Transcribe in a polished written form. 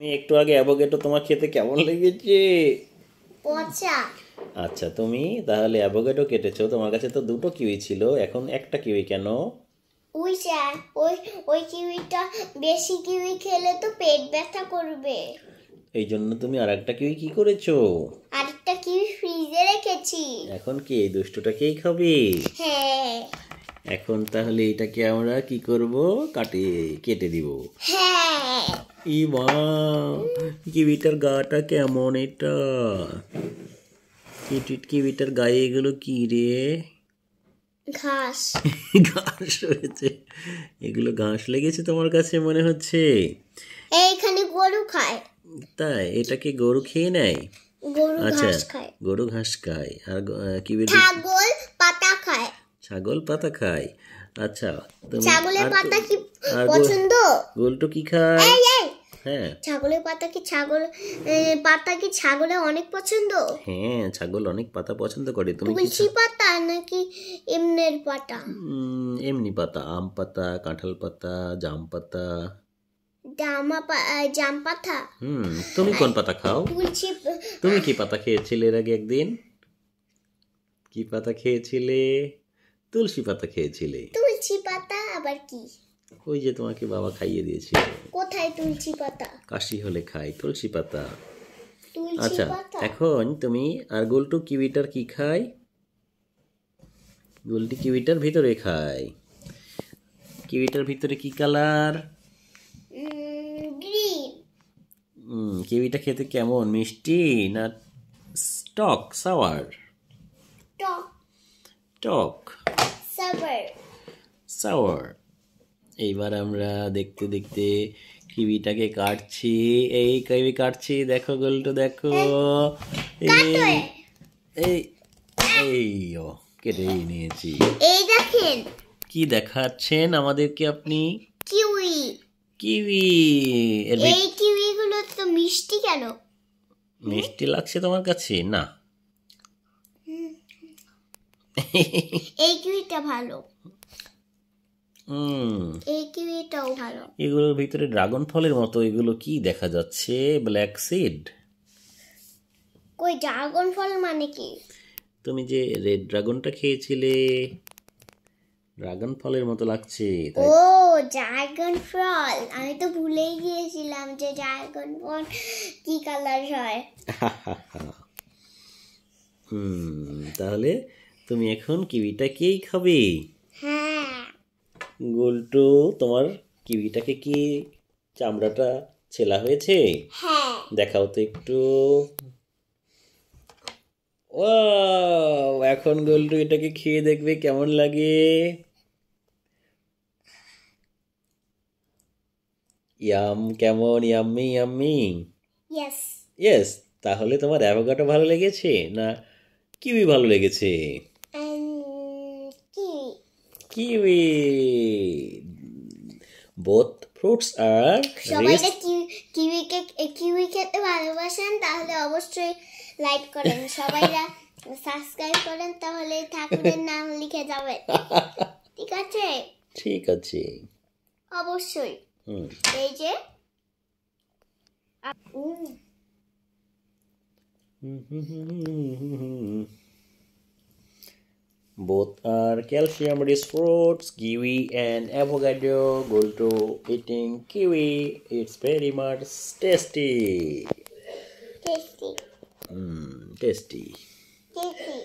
একটু আগে অ্যাভোকাডো তোমার খেতে কেমন লেগেছে? পচা। আচ্ছা, তুমি তাহলে অ্যাভোকাডো কেটেছো, তোমার কাছে তো দুটো কিউই ছিল, এখন একটা কিউই কেন? ওই স্যার, ওই ওই কিউইটা বেশি কিউই খেলে তো পেট ব্যথা করবে। এই জন্য তুমি আর একটা কিউই কি করেছো? আরেকটা কিউই ফ্রিজে রেখেছি। এখন কি এই দুষ্টটাকেই খাবে? হ্যাঁ এখন তাহলে এটাকে আমরা কি করব? কেটে দিব। হ্যাঁ। ই মা, কিউইটার গাটা কেমন এটা? কিউইটার গায়ে এগুলো কি রে? ঘাস। ঘাস হয়েছে। এগুলো ঘাস লেগেছে তোমার কাছে মনে হচ্ছে? এইখানে গরু খায়। তাই? এটাকে গরু খেয়ে নেয়? গরু আচ্ছা, ঘাস খায়। গরু ঘাস খায় আর কিউই ছাগল পাতা খায়। ছাগল পাতা খায়। আচ্ছা, তুমি ছাগলের আর পাতা কি আর পছন্দ? গোলটু কি খায়? এই এই, হ্যাঁ ছাগলের পাতা কি ছাগলের অনেক পছন্দ? হ্যাঁ, ছাগল অনেক পাতা পছন্দ করে। তুমি কি তুলসী পাতা নাকি এমনের পাতা? এমনি পাতা, আম পাতা, কাঁঠাল পাতা, জাম পাতা। জাম পাতা। তুমি কোন পাতা খাও? তুলসী। তুমি কি পাতা খেয়েছিলে এর আগে একদিন? কি পাতা খেয়েছিলে? তুলসী পাতা খেয়েছিলে। তুলসী পাতা আবার কি? ওই যে তোমাকে বাবা খাইয়ে দিয়েছিল। কোথায় তুলসী পাতা? কাশি হলে খাই তুলসী পাতা। তুলসী আচ্ছা, পাতা। এখন তুমি আর গোলটু কিউইটার কি খায়? গোলটি কিউইটার ভিতরে খায়। কিউইটার ভিতরে কি কালার? গ্রিন। কিউইটা খেতে কেমন? মিষ্টি না টক, সাওয়ার? টক। টক, সাবার। সাওয়ার। এইবার আমরা দেখতে দেখতে কিউইটাকে কাটছি। এই কিউই কাটছি, দেখো গোলটু দেখো। এই এই এই ও কেটেই নিয়েছি। এই দেখেন। কি দেখাচ্ছেন আমাদেরকে আপনি? কিউই। কিউই। এই কিউই গুলো তো মিষ্টি কেন? মিষ্টি লাগছে তোমার কাছে? না, এই কিউইটা ভালো। এই কিউইটাও ভালো। এগুলোর ভিতরে ড্রাগন ফলের মতো এগুলো কি দেখা যাচ্ছে? Black seed. কই ড্রাগন ফল মানে কি? তুমি যে রেড ড্রাগনটা খেয়েছিলে, ড্রাগন ফলের মতো লাগছে। ও ড্রাগন ফল, আমি তো ভুলেই গিয়েছিলাম যে ড্রাগন ফল কি কালার হয়। তাহলে তুমি এখন কিউইটাকেই খাবে? হ্যাঁ। গোলটু, তোমার কিউইটাকে কি চামড়াটা ছেলা হয়েছে? হ্যাঁ। দেখাও তো একটু। ওয়াও, এখন গোলটু এটাকে খেয়ে দেখবে কেমন লাগে। ইয়াম, কেমন? Yummy yummy. ইয়েস। ইয়েস। তাহলে তোমার অ্যাভোকাডো ভালো লেগেছে না কিউই ভালো লেগেছে? কিউই। কিউই। বোথ ফ্রুটস আর সবাই কিউই খেতে ভালোবাসেন তাহলে অবশ্যই লাইক করেন, সবাইরা সাবস্ক্রাইব করেন, তাহলে ঠাকুরের নাম লিখে যাবে। ঠিক আছে? ঠিক আছে, অবশ্যই। এই যে both are calcium rich fruits, kiwi and avocado. Go to eating kiwi, it's very much tasty. Tasty. Tasty. Tasty.